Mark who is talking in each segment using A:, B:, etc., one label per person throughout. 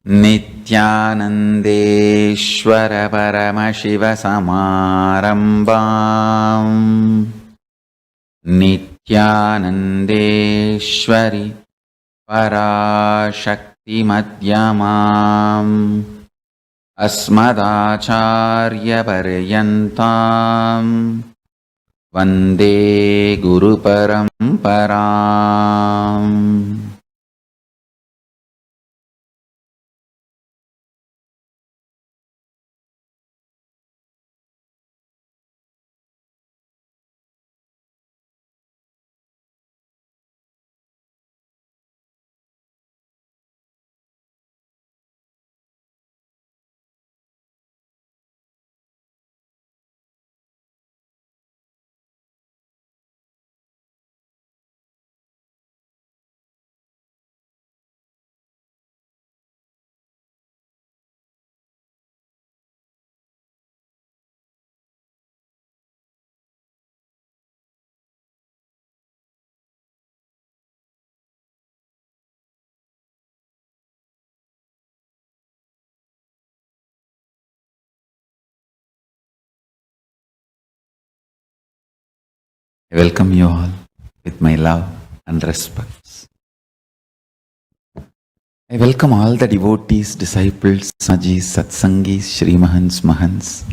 A: नित्यानन्देश्वर परमशिवसमारम्भाम् नित्यानन्देश्वरि पराशक्तिमध्यमाम् अस्मदाचार्यपर्यन्ताम् वन्दे गुरुपरम्पराम्. I welcome you all with my love and respects. I welcome all the devotees, disciples, Sajis, Satsangis, Shrimahans, Mahans,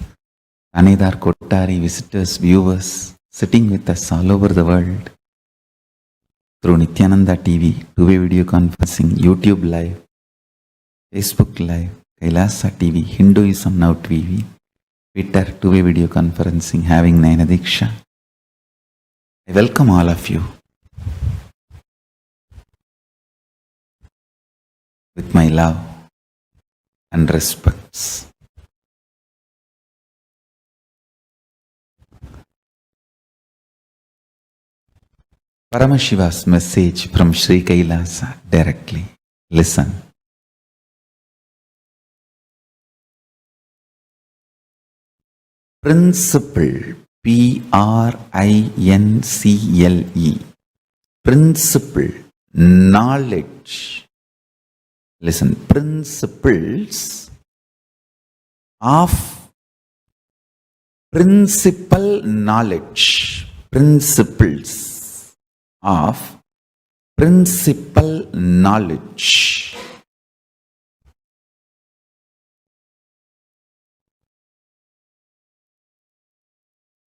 A: Anidar Kottari, visitors, viewers, sitting with us all over the world through Nityananda TV, two-way video conferencing, YouTube Live, Facebook Live, Kailasa TV, Hinduism Now TV, Twitter, two-way video conferencing, having Nayana Diksha. I welcome all of you with my love and respects. Paramashiva's message from Sri Kailasa directly. Listen. Principle, P-R-I-N-C-L-E, principle, knowledge. Listen, principles of principal knowledge. Principles of principal knowledge.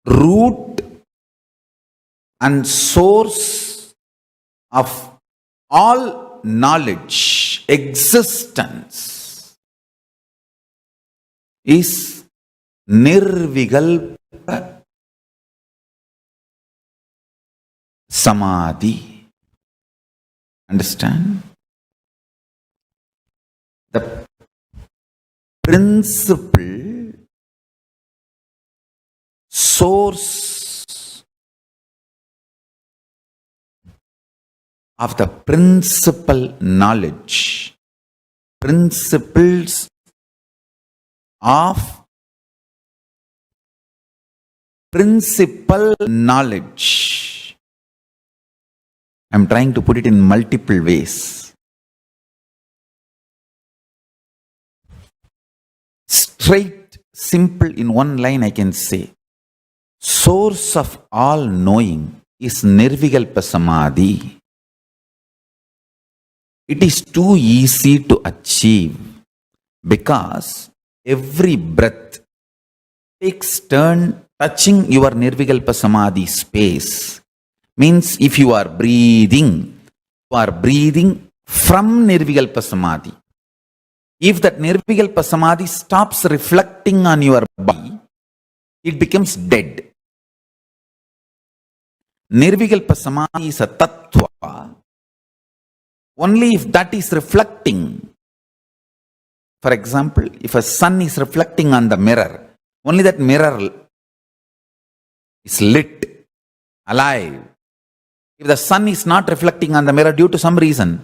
A: Root and source of all knowledge, existence, is Nirvikalpa Samadhi. Understand? The principle, source of the principal knowledge, principles of principal knowledge. I am trying to put it in multiple ways. Straight, simple, in one line I can say, source of all knowing is Nirvikalpa Samadhi. It is too easy to achieve because every breath takes turn touching your Nirvikalpa Samadhi space. Means if you are breathing from Nirvikalpa Samadhi. If that Nirvikalpa Samadhi stops reflecting on your body, it becomes dead. Nirvikalpa Samadhi is a tattva. Only if that is reflecting. For example, if a sun is reflecting on the mirror, only that mirror is lit, alive. If the sun is not reflecting on the mirror due to some reason,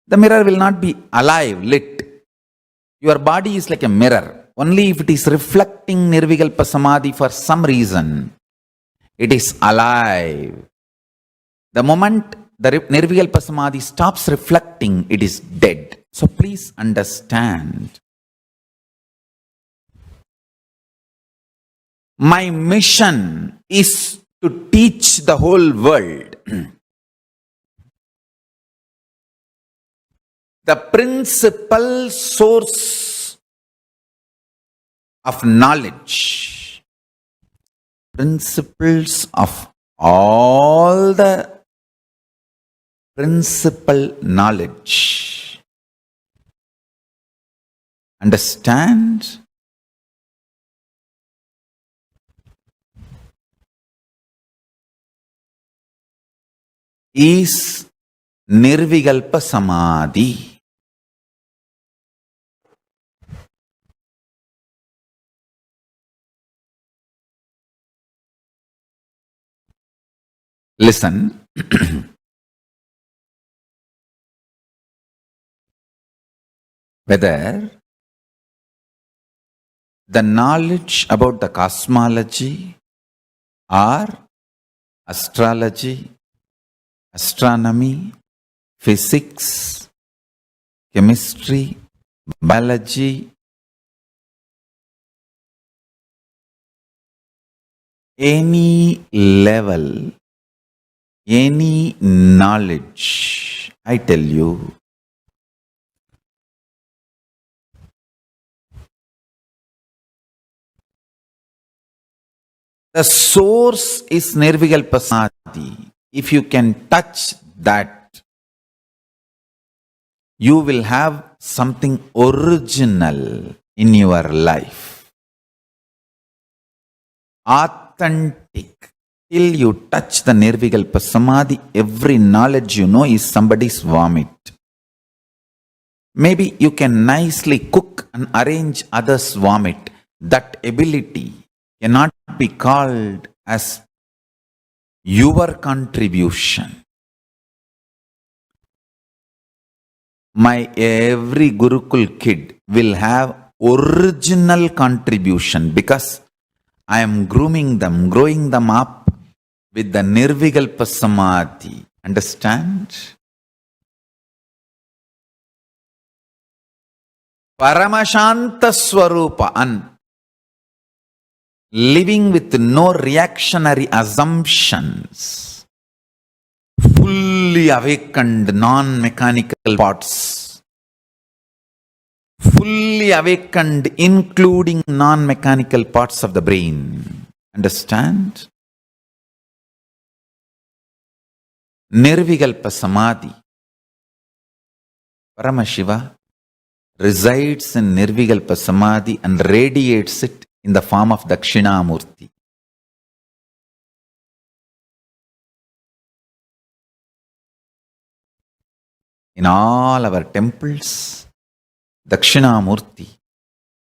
A: the mirror will not be alive, lit. Your body is like a mirror. Only if it is reflecting Nirvikalpa Samadhi for some reason, it is alive. The moment the Nirvikalpa Samadhi stops reflecting, it is dead. So please understand, my mission is to teach the whole world the principal source of knowledge, principles of all the principal knowledge. Understand? Is Nirvikalpa Samadhi. Listen. Whether the knowledge about the cosmology or astrology, astronomy, physics, chemistry, biology, any level, any knowledge, I tell you, the source is Nirvikalpa Samadhi. If you can touch that, you will have something original in your life. Authentic. Till you touch the Nirvikalpa Samadhi, every knowledge you know is somebody's vomit. Maybe you can nicely cook and arrange others' vomit. That ability cannot be called as your contribution. My every Gurukul kid will have original contribution because I am grooming them, growing them up with the Nirvikalpa Samadhi. Understand? Paramashanta Swarupa, and living with no reactionary assumptions, fully awakened non-mechanical parts, fully awakened including non-mechanical parts of the brain. Understand? Nirvikalpa Samadhi. Paramashiva resides in Nirvikalpa Samadhi and radiates it in the form of Dakshinamurti. In all our temples, Dakshinamurti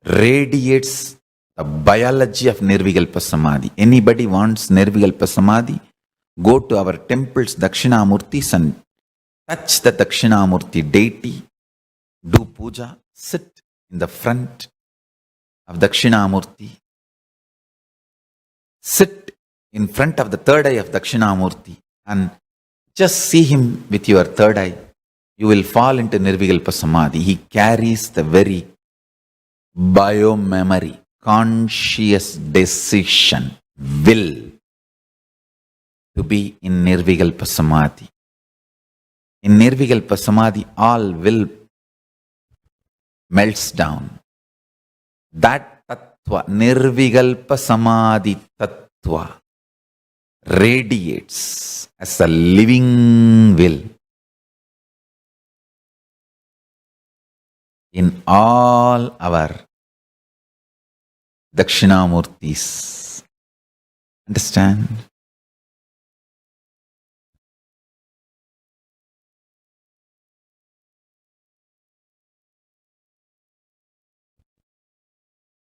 A: radiates the biology of Nirvikalpa Samadhi. Anybody wants Nirvikalpa Samadhi, go to our temples, Dakshinamurtis, and touch the Dakshinamurti deity, do puja, sit in the front of Dakshinamurti, sit in front of the third eye of Dakshinamurti and just see him with your third eye. You will fall into Nirvikalpa Samadhi. He carries the very bio-memory, conscious decision, will to be in Nirvikalpa Samadhi. In Nirvikalpa Samadhi, all will melts down. That Tattva, Nirvikalpa Samadhi Tattva, radiates as a living will in all our Dakshinamurtis. Understand?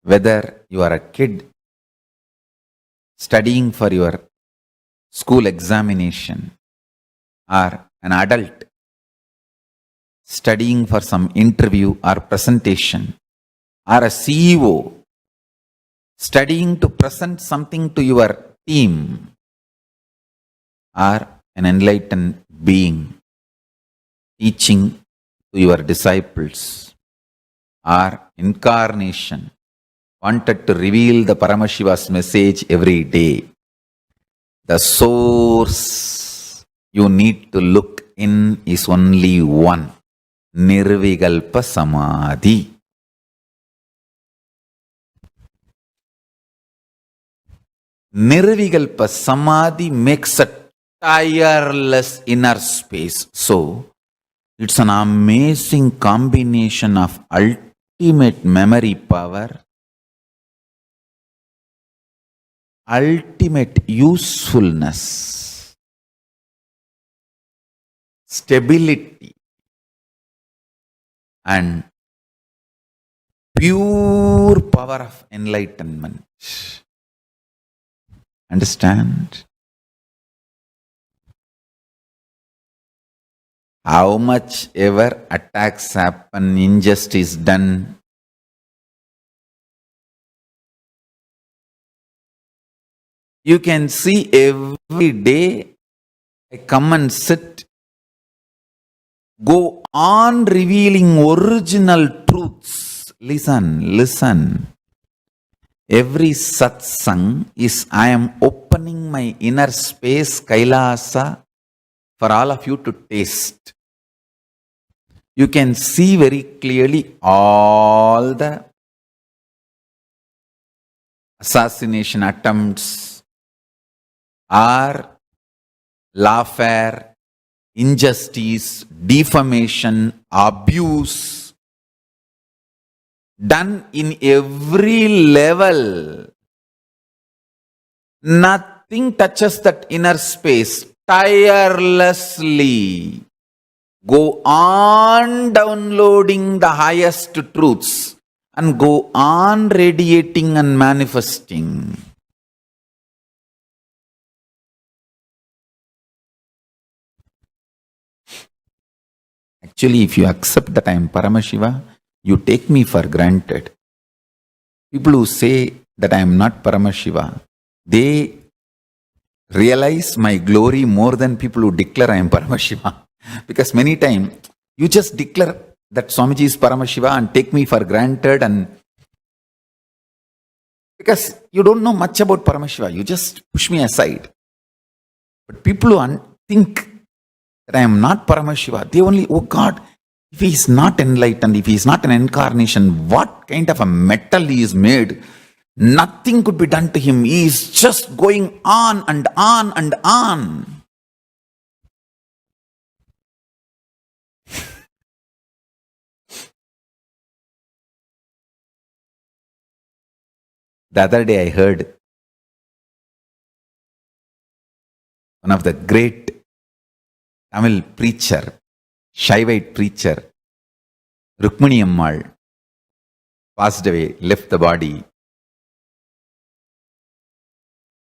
A: Whether you are a kid studying for your school examination or an adult studying for some interview or presentation, or a CEO studying to present something to your team, or an enlightened being teaching to your disciples, or incarnation wanted to reveal the Paramashiva's message every day, the source you need to look in is only one, Nirvikalpa Samadhi. Nirvikalpa Samadhi makes a tireless inner space. So, it's an amazing combination of ultimate memory power, ultimate usefulness, stability, and pure power of enlightenment. Understand? How much ever attacks happen, injustice done, you can see every day I come and sit, go on revealing original truths. Listen. Every satsang is I am opening my inner space, Kailasa, for all of you to taste. You can see very clearly all the assassination attempts or lawfare, injustice, defamation, abuse done in every level. Nothing touches that inner space. Tirelessly go on downloading the highest truths and go on radiating and manifesting. Actually, if you accept that I am Paramashiva, you take me for granted. People who say that I am not Paramashiva, they realize my glory more than people who declare I am Paramashiva. Because many times you just declare that Swamiji is Paramashiva and take me for granted, and because you don't know much about Paramashiva, you just push me aside. But people who think that I am not Paramashiva, they only, oh God, if he is not enlightened, if he is not an incarnation, what kind of a metal he is made? Nothing could be done to him. He is just going on and on and on. The other day I heard one of the great Tamil preacher, Shaivite preacher, Rukmini Ammal, passed away, left the body.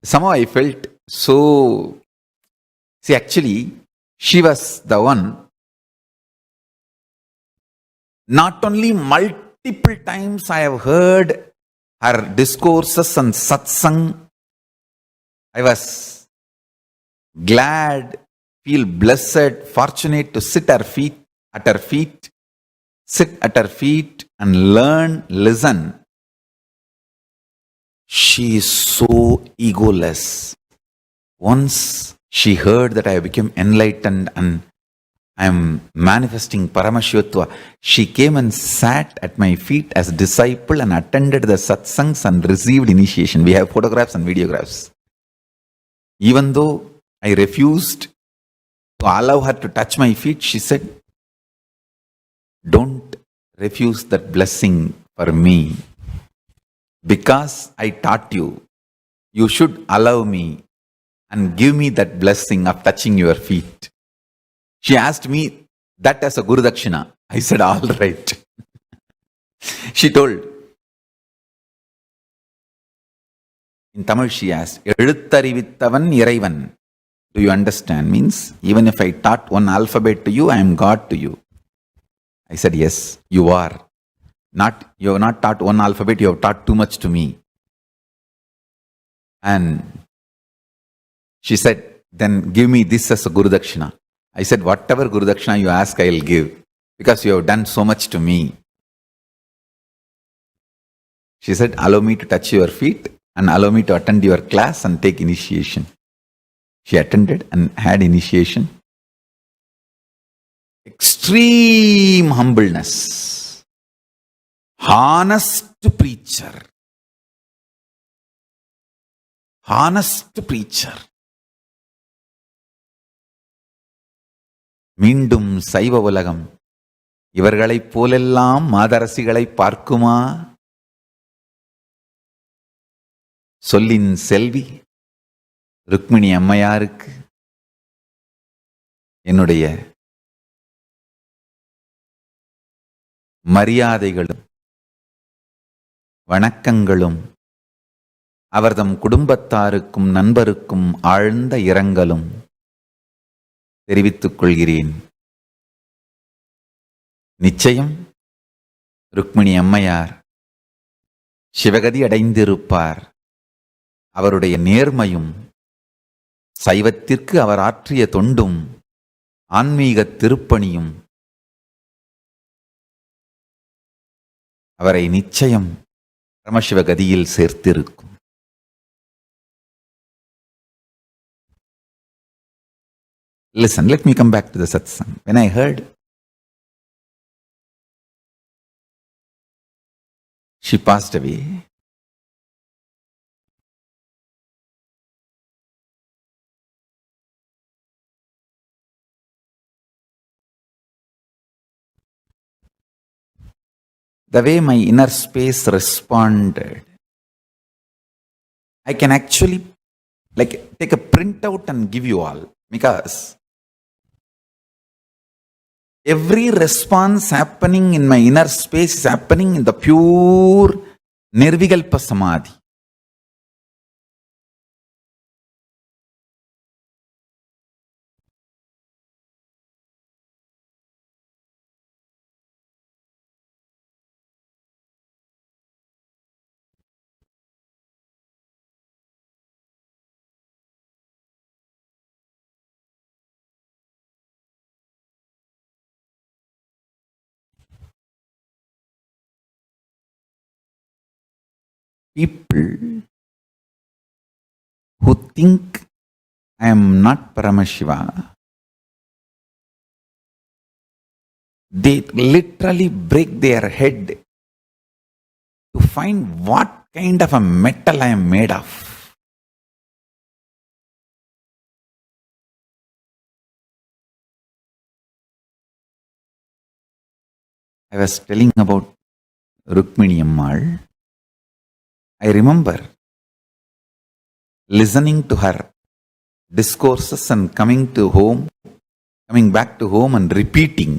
A: Somehow I felt so... See, actually, she was the one. Not only multiple times I have heard her discourses and satsang, I was glad, feel blessed, fortunate to sit at her feet, and learn, listen. She is so egoless. Once she heard that I became enlightened and I am manifesting Paramashivatva, she came and sat at my feet as a disciple and attended the satsangs and received initiation. We have photographs and videographs. Even though I refused to allow her to touch my feet, she said, "Don't refuse that blessing for me. Because I taught you, you should allow me and give me that blessing of touching your feet." She asked me that as a Guru Dakshina. I said, all right. She told, in Tamil she asked, "Eluttarivittavan Iraivan." Do you understand? Means, even if I taught one alphabet to you, I am God to you. I said, yes, you are. You have not taught one alphabet, you have taught too much to me. And she said, then give me this as a Guru Dakshina. I said, whatever Guru Dakshina you ask, I will give. because you have done so much to me. She said, allow me to touch your feet and allow me to attend your class and take initiation. She attended and had initiation. Extreme humbleness. Honest preacher. Honest preacher. மீண்டும் சைவ உலகம் இவர்களைப் போலெல்லாம் மாதரசிகளை பார்க்குமா? சொல்லின் செல்வி ருக்மிணி அம்மையாருக்கு என்னுடைய மரியாதைகளும் வணக்கங்களும், அவர்தம் குடும்பத்தாருக்கும் நண்பருக்கும் ஆழ்ந்த இரங்கலும் தெரிவித்துக் கொள்கிறேன். நிச்சயம் ருக்மிணி அம்மையார் சிவகதி அடைந்திருப்பார். அவருடைய நேர்மையும் சைவத்திற்கு அவர் ஆற்றிய தொண்டும் ஆன்மீக திருப்பணியும் அவரை நிச்சயம் பரமசிவகதியில் சேர்த்திருக்கும். Listen, let me come back to the satsang. When I heard she passed away, the way my inner space responded, I can actually take a printout and give you all, because every response happening in my inner space is happening in the pure Nirvikalpa Samadhi. People who think I am not Paramashiva, they literally break their head to find what kind of a metal I am made of. I was telling about Rukmini Ammal. I remember listening to her discourses and coming back to home and repeating.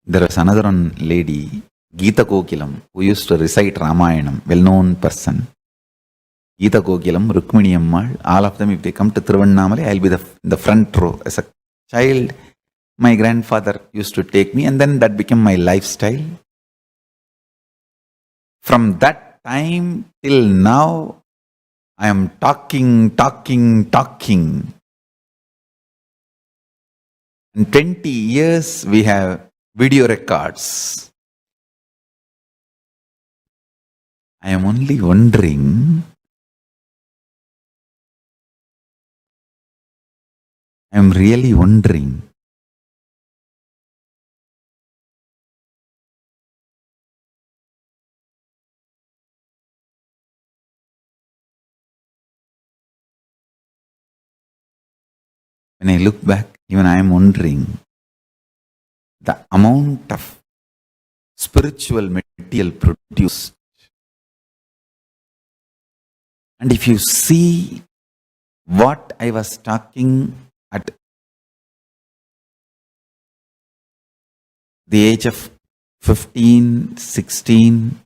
A: There was another one lady, Geeta Kokilam, who used to recite Ramayanam, well-known person. Geeta Kokilam, Rukmini Ammal, all of them, if they come to Thiruvannamalai, I'll be in the front row. As a child, my grandfather used to take me, and then that became my lifestyle. From that time till now, I am talking. In 20 years, we have video records. I am only wondering, I am really wondering, when I look back, even I am wondering the amount of spiritual material produced. And if you see what I was talking at the age of 15, 16,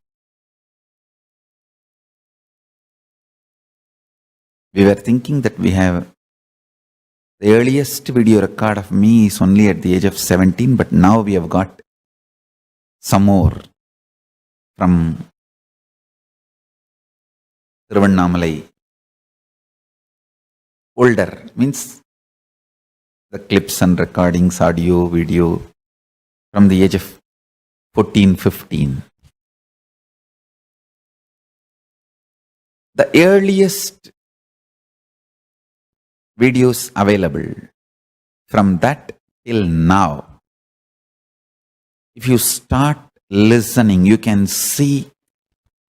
A: we were thinking that we have the earliest video record of me is only at the age of 17, but now we have got some more from Thiruvannamalai. Older means the clips and recordings, audio, video, from the age of 14, 15. The earliest videos available from that till now, if you start listening, you can see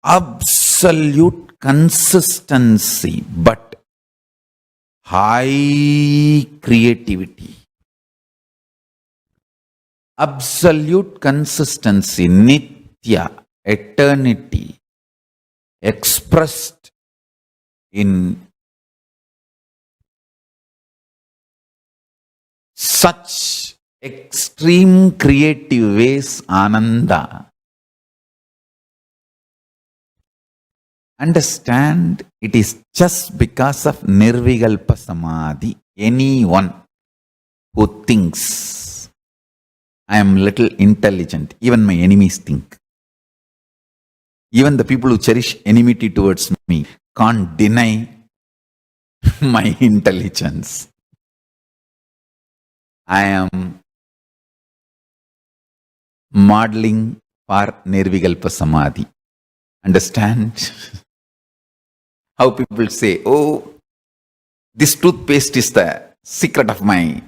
A: absolute consistency, but high creativity. Absolute consistency, nitya, eternity, expressed in such extreme creative ways, Ananda. Understand, it is just because of Nirvikalpa Samadhi. Anyone who thinks I am little intelligent, even my enemies think. Even the people who cherish enmity towards me can't deny my intelligence. I am modeling for Nirvikalpa Samadhi. Understand? How people say, oh, this toothpaste is the secret of my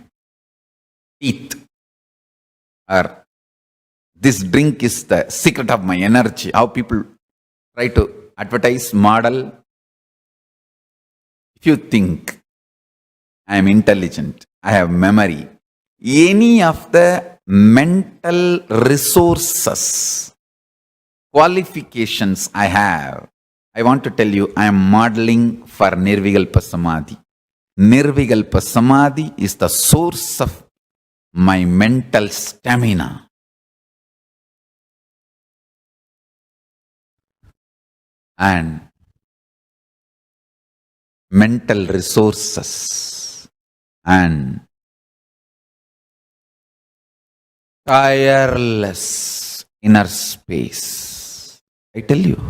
A: teeth. Or this drink is the secret of my energy. How people try to advertise, model. If you think I am intelligent, I have memory, any of the mental resources, qualifications I have, I want to tell you, I am modeling for Nirvikalpa Samadhi. Nirvikalpa Samadhi is the source of my mental stamina. And mental resources and tireless inner space. I tell you.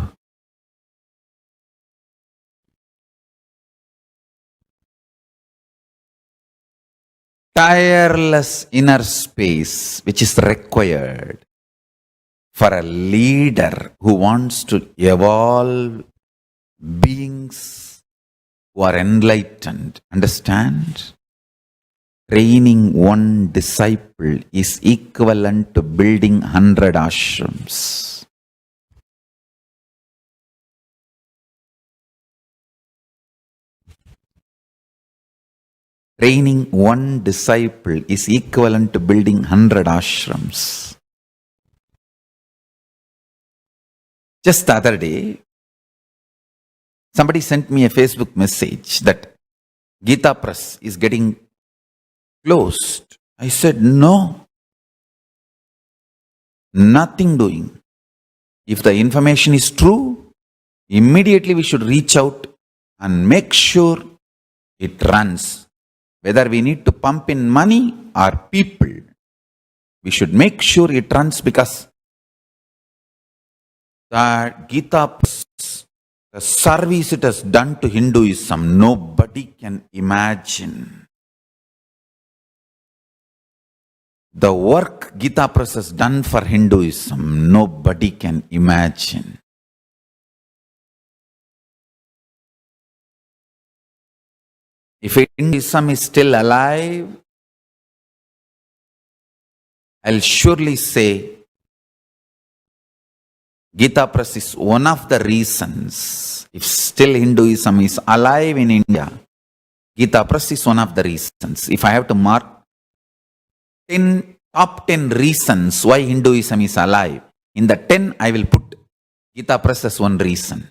A: Tireless inner space which is required for a leader who wants to evolve beings who are enlightened. Understand? Training one disciple is equivalent to building 100 ashrams. Training one disciple is equivalent to building 100 ashrams. Just the other day, somebody sent me a Facebook message that Gita Press is getting closed. I said, no, nothing doing. If the information is true, immediately we should reach out and make sure it runs. Whether we need to pump in money or people, we should make sure it runs, because the Gita, the service it has done to Hinduism, nobody can imagine. The work Gita Press has done for Hinduism, nobody can imagine. If Hinduism is still alive, I'll surely say Gita Press is one of the reasons. If still Hinduism is alive in India, Gita Press is one of the reasons. If I have to mark top 10 reasons why Hinduism is alive, in the 10 I will put Gita Press as one reason.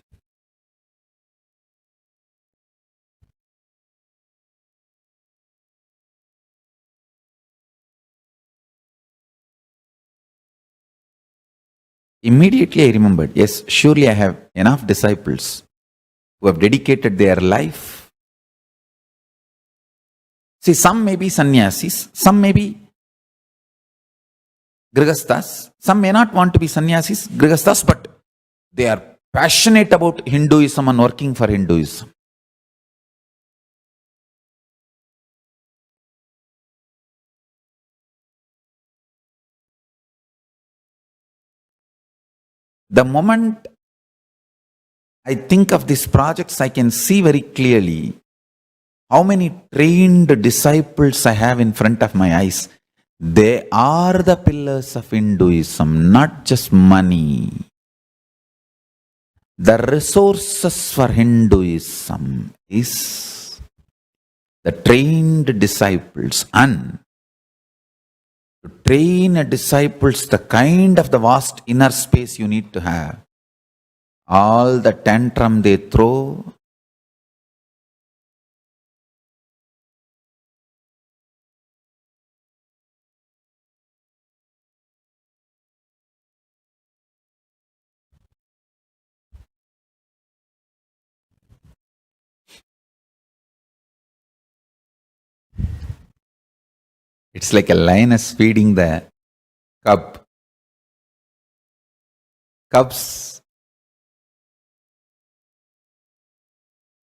A: Immediately I remembered, yes, surely I have enough disciples who have dedicated their life. See, some may be sannyasis, some may be grihasthas, some may not want to be sannyasis, grihasthas, but they are passionate about Hinduism and working for Hinduism. The moment I think of these projects, I can see very clearly how many trained disciples I have in front of my eyes. They are the pillars of Hinduism, not just money. The resources for Hinduism is the trained disciples, and to train a disciples, the kind of the vast inner space you need to have. All the tantrum they throw, it's like a lioness feeding the cub. Cubs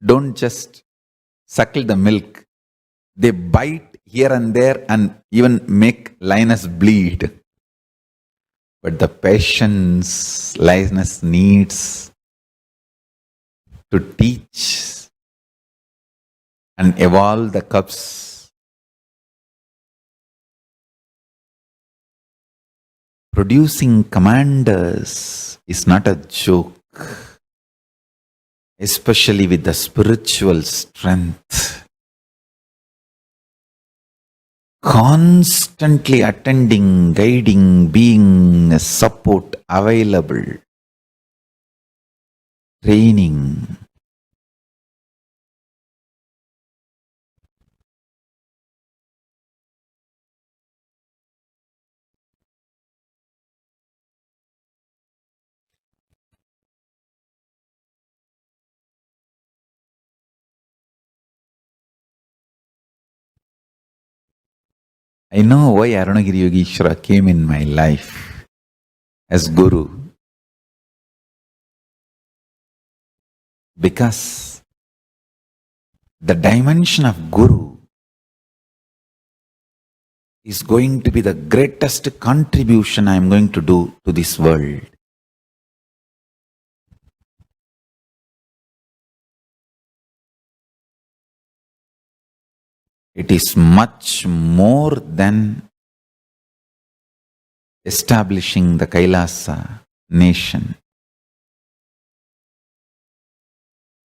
A: don't just suckle the milk, they bite here and there and even make lioness bleed. But the patience lioness needs to teach and evolve the cubs. Producing commanders is not a joke, especially with the spiritual strength. Constantly attending, guiding, being a support available, training. I know why Arunagiri Yogeshwara came in my life as Guru. Because the dimension of Guru is going to be the greatest contribution I am going to do to this world. It is much more than establishing the Kailasa nation.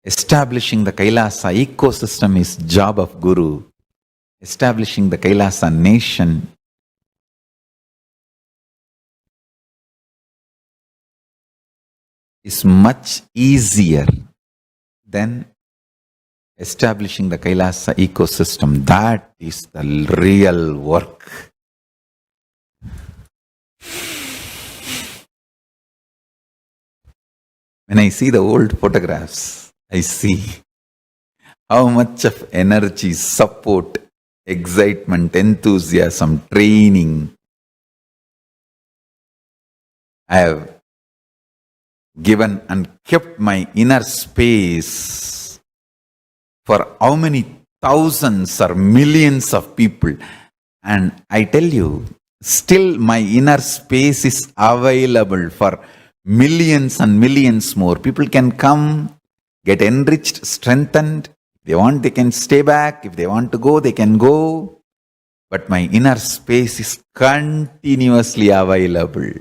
A: Establishing the Kailasa ecosystem is job of Guru. Establishing the Kailasa nation is much easier than establishing the Kailasa ecosystem. That is the real work. When I see the old photographs, I see how much of energy, support, excitement, enthusiasm, training I have given and kept my inner space for how many thousands or millions of people. And I tell you, still my inner space is available for millions and millions more. People can come, get enriched, strengthened. If they want, they can stay back. If they want to go, they can go. But my inner space is continuously available.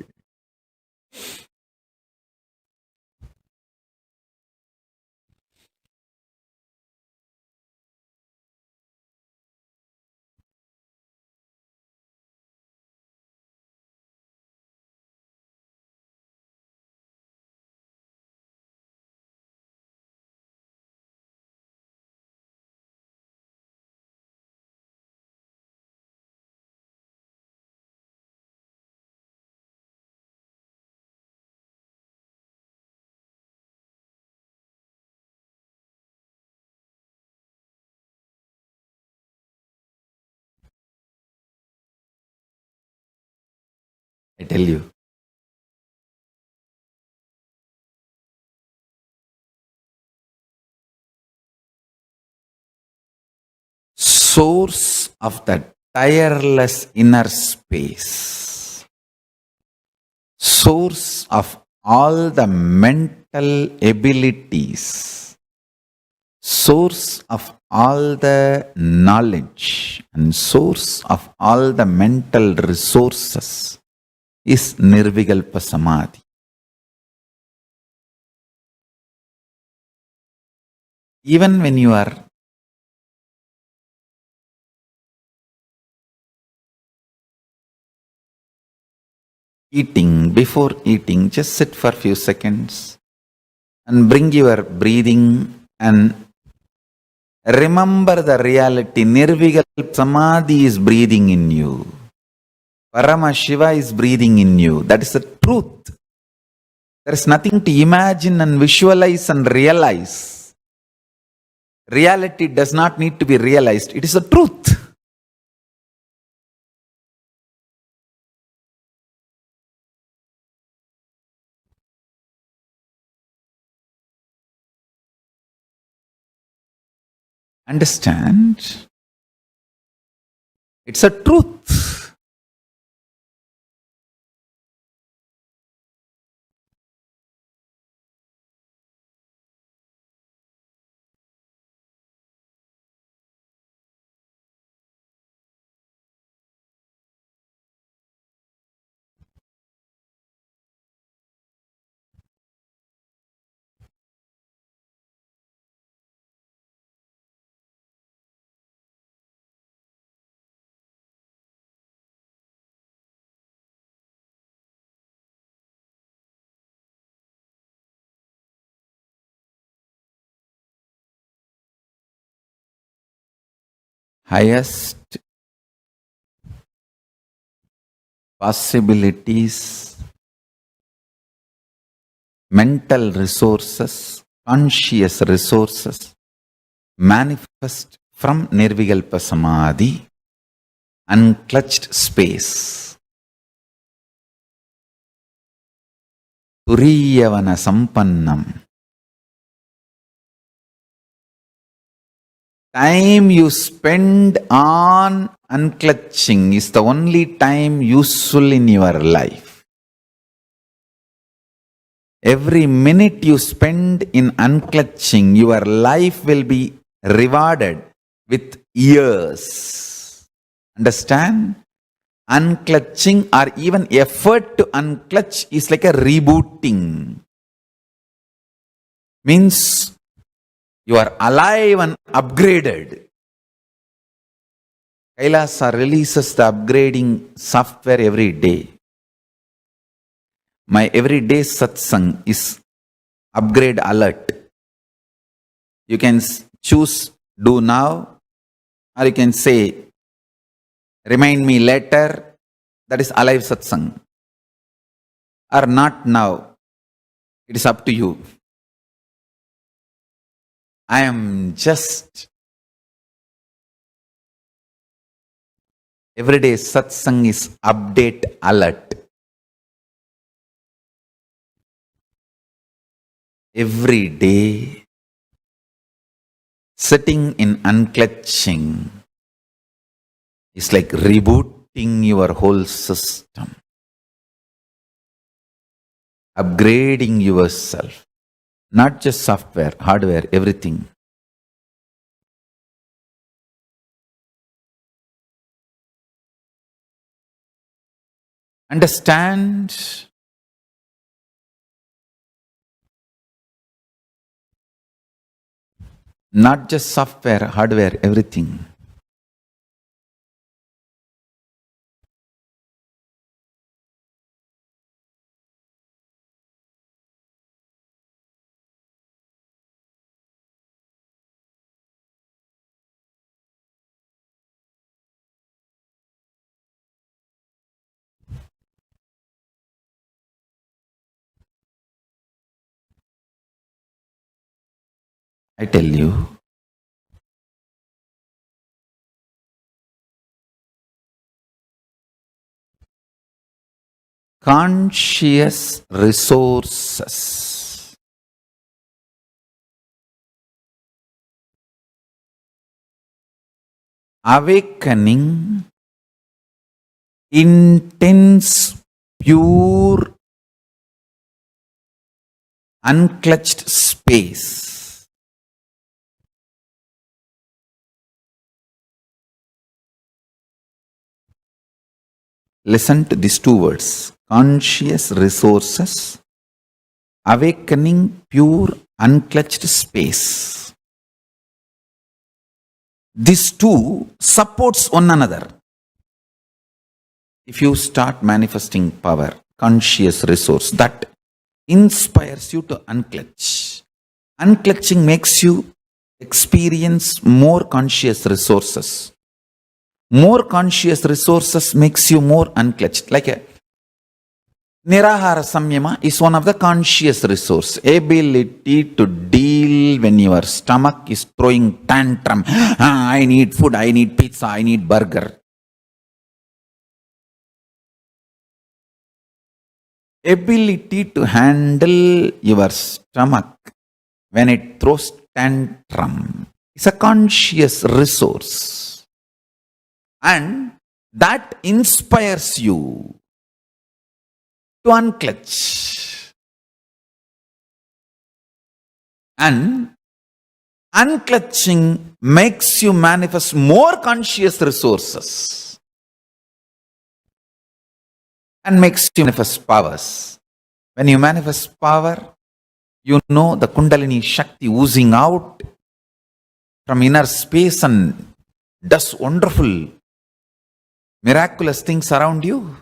A: I tell you. Source of that tireless inner space, source of all the mental abilities, source of all the knowledge and source of all the mental resources is Nirvikalpa Samadhi. Even when you are eating, before eating, just sit for a few seconds and bring your breathing and remember the reality. Nirvikalpa Samadhi is breathing in you. Parama Shiva is breathing in you. That is the truth. There is nothing to imagine and visualize and realize. Reality does not need to be realized. It is the truth. Understand? It's a truth. Highest possibilities, mental resources, conscious resources manifest from Nirvikalpa Samadhi, unclutched space. Turiyavana Sampannam. Time you spend on unclutching is the only time useful in your life. Every minute you spend in unclutching, your life will be rewarded with years. Understand? Unclutching or even effort to unclutch is like a rebooting. Means you are alive and upgraded. Kailasa releases the upgrading software every day. My everyday satsang is upgrade alert. You can choose do now, or you can say remind me later. That is alive satsang. Or not now. It is up to you. I am just everyday satsang is update alert. Every day, sitting in unclutching is like rebooting your whole system, upgrading yourself, not just software, hardware, everything. Understand? Not just software, hardware, everything. I tell you, conscious resources, awakening, intense, pure unclutched space. Listen to these two words: conscious resources, awakening pure unclutched space. These two supports one another. If you start manifesting power, conscious resource, that inspires you to unclutch. Unclutching makes you experience more conscious resources. More conscious resources makes you more unclutched. Like a Nirahara Samyama is one of the conscious resource. Ability to deal when your stomach is throwing tantrum. I need food, I need pizza, I need burger. Ability to handle your stomach when it throws tantrum is a conscious resource. And that inspires you to unclutch. And unclutching makes you manifest more conscious resources and makes you manifest powers. When you manifest power, you know the Kundalini Shakti oozing out from inner space and does wonderful, miraculous things around you.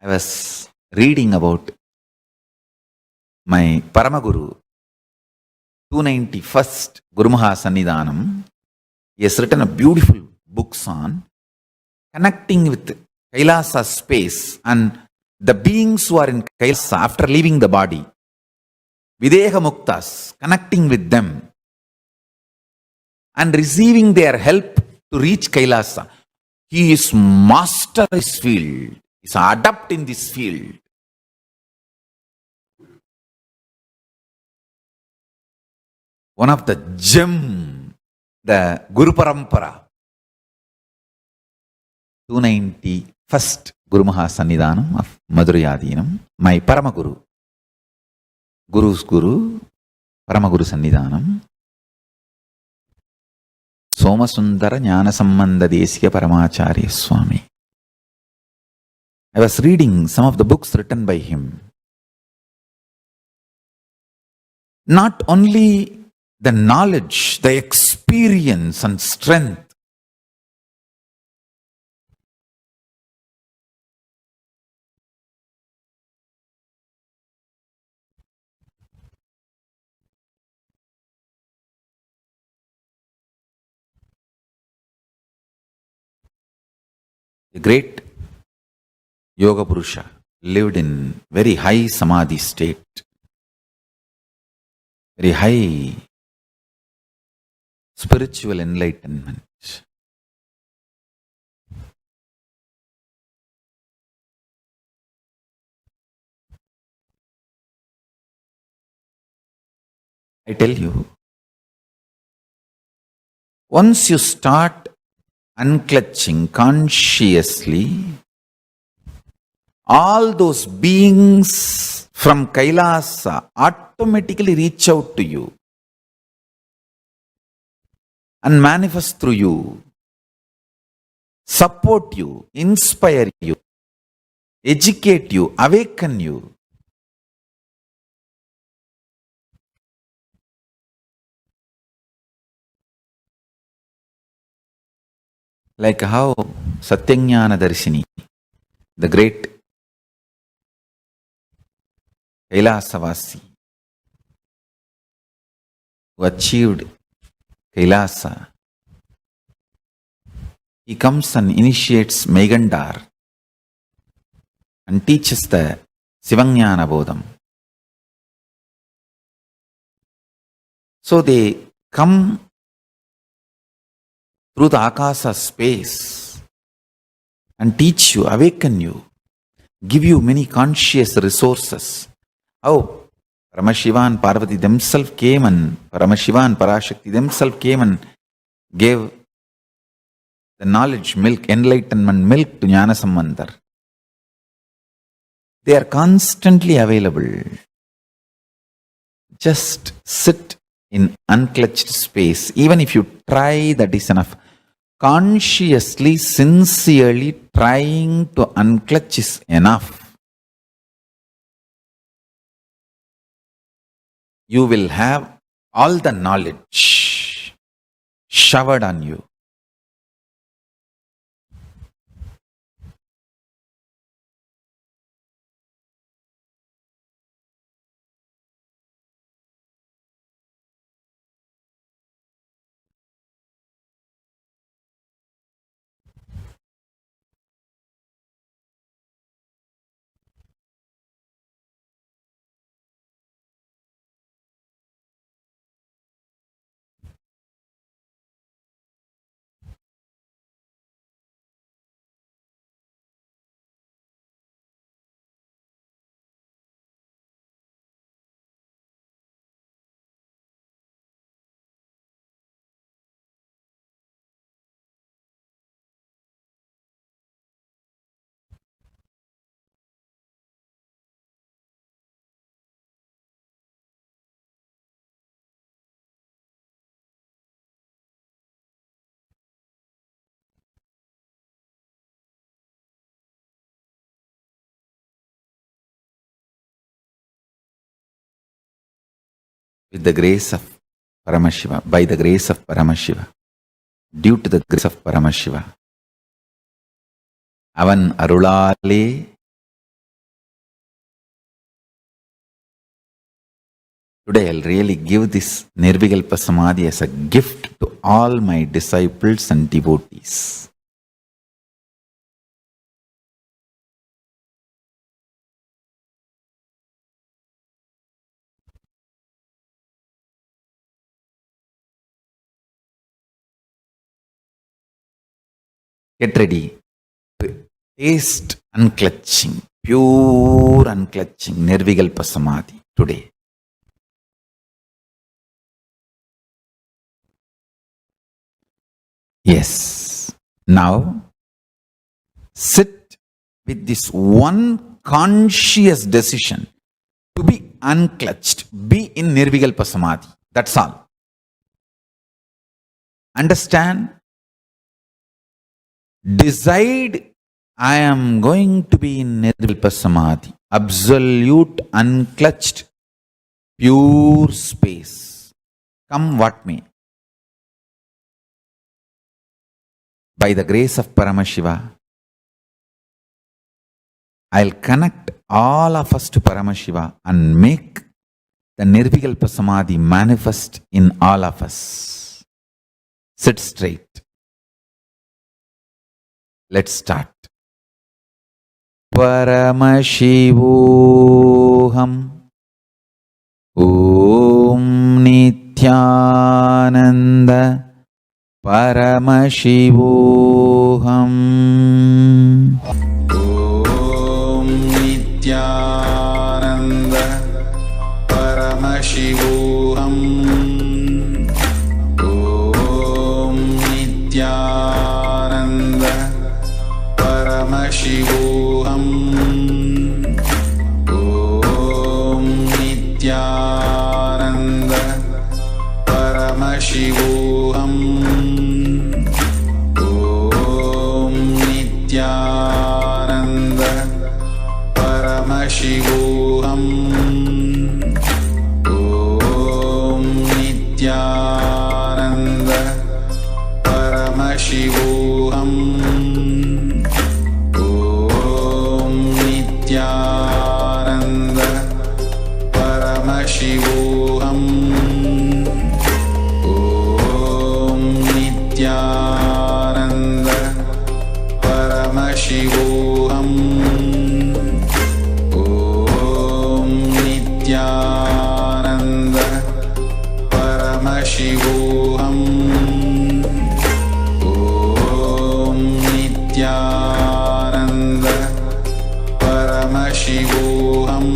A: I was reading about my Paramaguru, 291st Guru Maha Sannidhanam. He has written a beautiful book on connecting with Kailasa space and the beings who are in Kailasa after leaving the body. Videha Muktas, connecting with them and receiving their help to reach Kailasa. He is master in this field. He is adept in this field. One of the gem, the Guru Parampara, 291st Guru Maha Sannidhanam of Madhurayadinam, my Paramaguru, Guru's Guru, Paramaguru Sannidhanam, Somasundara Jnana Sambandha Desika Paramacharya Swami. I was reading some of the books written by him. Not only the knowledge, the experience and strength, a great Yoga Purusha lived in very high Samadhi state, very high spiritual enlightenment. I tell you, once you start unclutching consciously, all those beings from Kailasa automatically reach out to you and manifest through you, support you, inspire you, educate you, awaken you. Like how Satyajnana Darshini, the great Kailasavasi, who achieved Kailasa, he comes and initiates Megandar and teaches the Sivajnana Bodham. So they come through the Akasa space and teach you, awaken you, give you many conscious resources. How Paramashiva and Parvati themselves came and Paramashiva and Parashakti themselves came and gave the knowledge milk, enlightenment milk to Jnana Sambandhar. They are constantly available. Just sit in unclutched space. Even if you try, that is enough. Consciously, sincerely trying to unclutch is enough. You will have all the knowledge showered on you. With the grace of Paramashiva, by the grace of Paramashiva, due to the grace of Paramashiva, avan arulale today I'll really give this Nirvikalpa Samadhi as a gift to all my disciples and devotees. Get ready to taste unclutching, pure unclutching, Nirvikalpa Samadhi today. Yes. Now, sit with this one conscious decision to be unclutched, be in Nirvikalpa Samadhi. That's all. Understand? Decide, I am going to be in Nirvikalpa Samadhi, absolute, unclutched, pure space. Come what may. By the grace of Paramashiva, I'll connect all of us to Paramashiva and make the Nirvikalpa Samadhi manifest in all of us. Sit straight. Let's start. Paramashivoham Om Nityananda Paramashivoham Om Nityananda Paramashivoham Om Nityananda Paramashivoham Om Nityananda Paramashivoham Om Nityananda Paramashivoham Om Nityananda Paramashivoham Om Nityananda Paramashivoham Om Nityananda Paramashivoham Om Nityananda Paramashivoham Om Nityananda Paramashivoham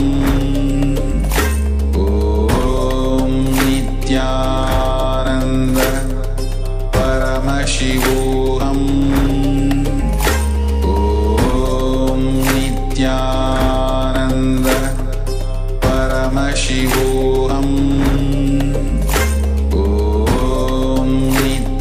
A: Om Nityananda Paramashivoham Om Nityananda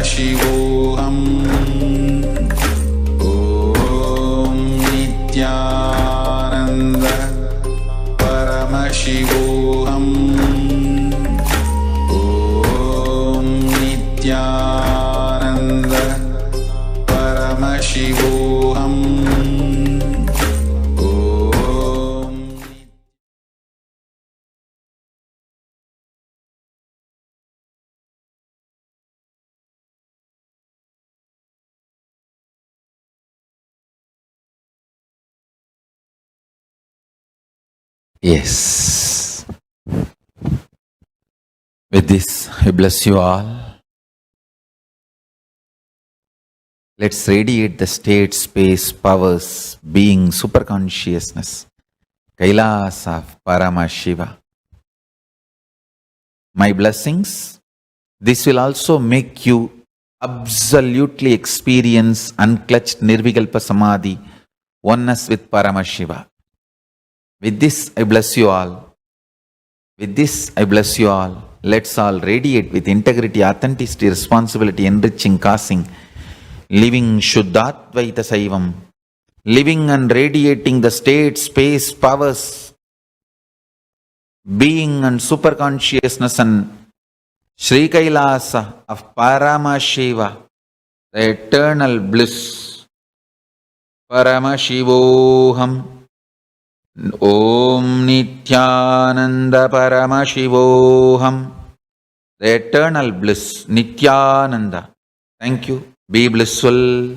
A: परमशिवोऽहम् ॐ नित्यानन्द परमशिवोऽहम् ॐ नित्यानन्द परमशिवोऽहम् ॐ Yes. With this, I bless you all. Let's radiate the state, space, powers, being, superconsciousness, Kailasa of Paramashiva. My blessings, this will also make you absolutely experience unclutched Nirvikalpa Samadhi, oneness with Paramashiva. With this, I bless you all. With this, I bless you all. Let's all radiate with integrity, authenticity, responsibility, enriching, causing, living Shuddhatvaita Saivam, living and radiating the state, space, powers, being and superconsciousness and Sri Kailasa of Paramashiva, the eternal bliss. Paramashivoham. Om Nityananda Paramashivoham, the eternal bliss, Nityananda. Thank you. Be blissful.